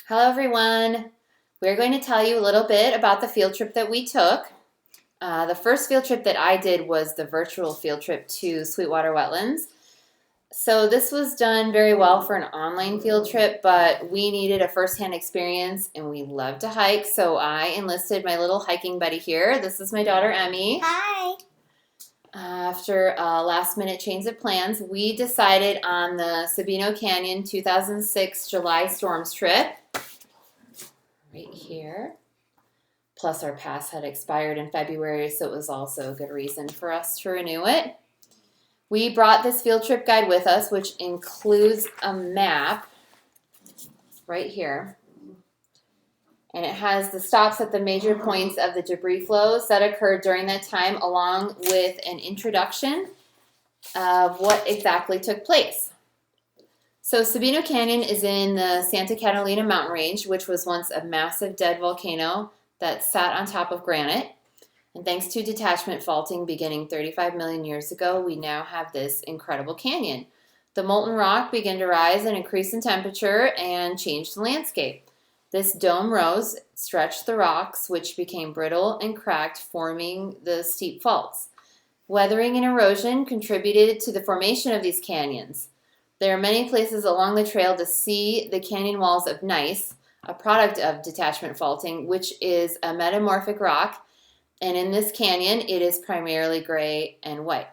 Hello, everyone. We're going to tell you a little bit about the field trip that we took. The first field trip that I did was the virtual field trip to Sweetwater Wetlands. So this was done very well for an online field trip, but we needed a firsthand experience and we love to hike. So I enlisted my little hiking buddy here. This is my daughter, Emmy. Hi. After a last minute change of plans, we decided on the Sabino Canyon 2006 July Storms trip. Right here. Plus, our pass had expired in February, so it was also a good reason for us to renew it. We brought this field trip guide with us, which includes a map right here. And it has the stops at the major points of the debris flows that occurred during that time, along with an introduction of what exactly took place. So Sabino Canyon is in the Santa Catalina mountain range, which was once a massive dead volcano that sat on top of granite. And thanks to detachment faulting beginning 35 million years ago, we now have this incredible canyon. The molten rock began to rise and increase in temperature and changed the landscape. This dome rose, stretched the rocks, which became brittle and cracked, forming the steep faults. Weathering and erosion contributed to the formation of these canyons. There are many places along the trail to see the canyon walls of gneiss, a product of detachment faulting, which is a metamorphic rock. And in this canyon, it is primarily gray and white.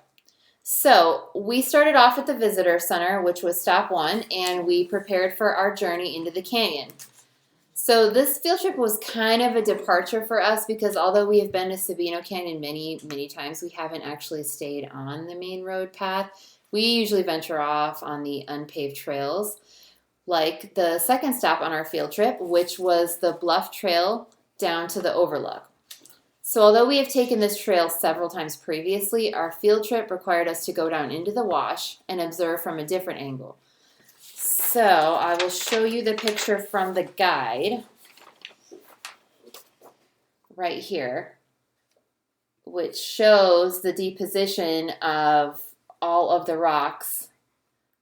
So we started off at the visitor center, which was stop one, and we prepared for our journey into the canyon. So this field trip was kind of a departure for us because although we have been to Sabino Canyon many, many times, we haven't actually stayed on the main road path. We usually venture off on the unpaved trails, like the second stop on our field trip, which was the bluff trail down to the overlook. So although we have taken this trail several times previously, our field trip required us to go down into the wash and observe from a different angle. So I will show you the picture from the guide right here, which shows the deposition of all of the rocks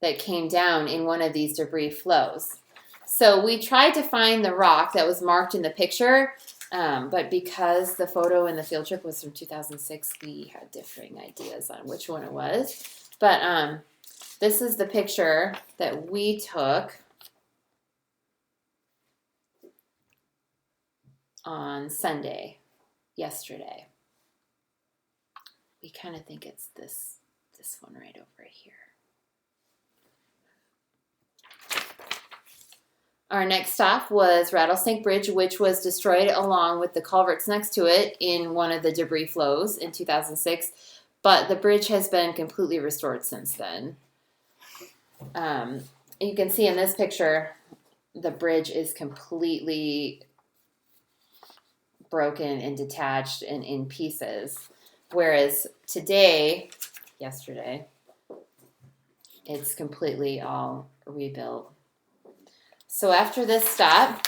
that came down in one of these debris flows. So we tried to find the rock that was marked in the picture, but because the photo in the field trip was from 2006, we had differing ideas on which one it was. But this is the picture that we took on Sunday, yesterday. We kind of think it's this one right over here. Our next stop was Rattlesnake Bridge, which was destroyed along with the culverts next to it in one of the debris flows in 2006, but the bridge has been completely restored since then. You can see in this picture, the bridge is completely broken and detached and in pieces, whereas yesterday, it's completely all rebuilt. So after this stop,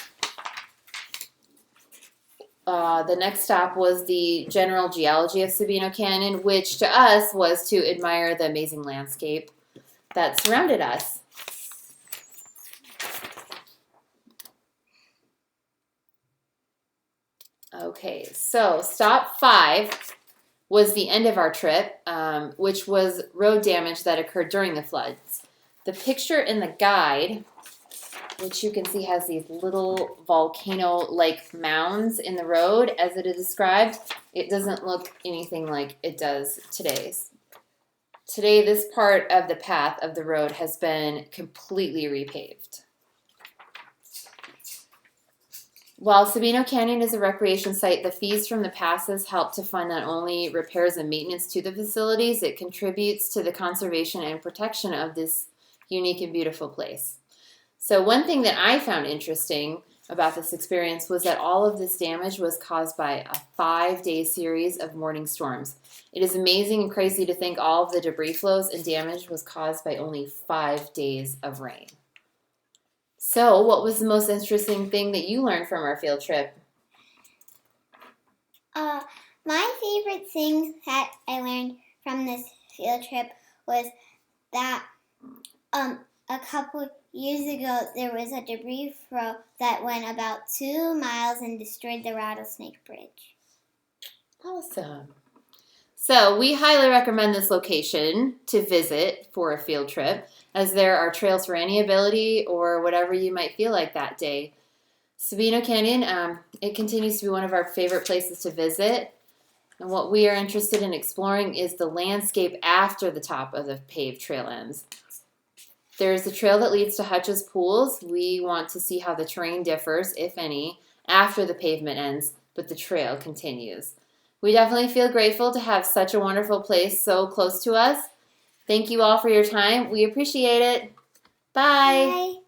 the next stop was the general geology of Sabino Canyon, which to us was to admire the amazing landscape that surrounded us. Okay, so stop 5 was the end of our trip, which was road damage that occurred during the floods. The picture in the guide, which you can see has these little volcano-like mounds in the road as it is described. It doesn't look anything like it does today's. Today, this part of the path of the road has been completely repaved. While Sabino Canyon is a recreation site, the fees from the passes help to fund not only repairs and maintenance to the facilities, it contributes to the conservation and protection of this unique and beautiful place. So one thing that I found interesting about this experience was that all of this damage was caused by a 5-day series of morning storms. It is amazing and crazy to think all of the debris flows and damage was caused by only 5 days of rain. So what was the most interesting thing that you learned from our field trip? My favorite thing that I learned from this field trip was that a couple years ago there was a debris throw that went about 2 miles and destroyed the Rattlesnake Bridge. Awesome. So we highly recommend this location to visit for a field trip, as there are trails for any ability or whatever you might feel like that day. Sabino Canyon, it continues to be one of our favorite places to visit. And what we are interested in exploring is the landscape after the top of the paved trail ends. There's a trail that leads to Hutch's Pools. We want to see how the terrain differs, if any, after the pavement ends, but the trail continues. We definitely feel grateful to have such a wonderful place so close to us. Thank you all for your time. We appreciate it. Bye. Bye.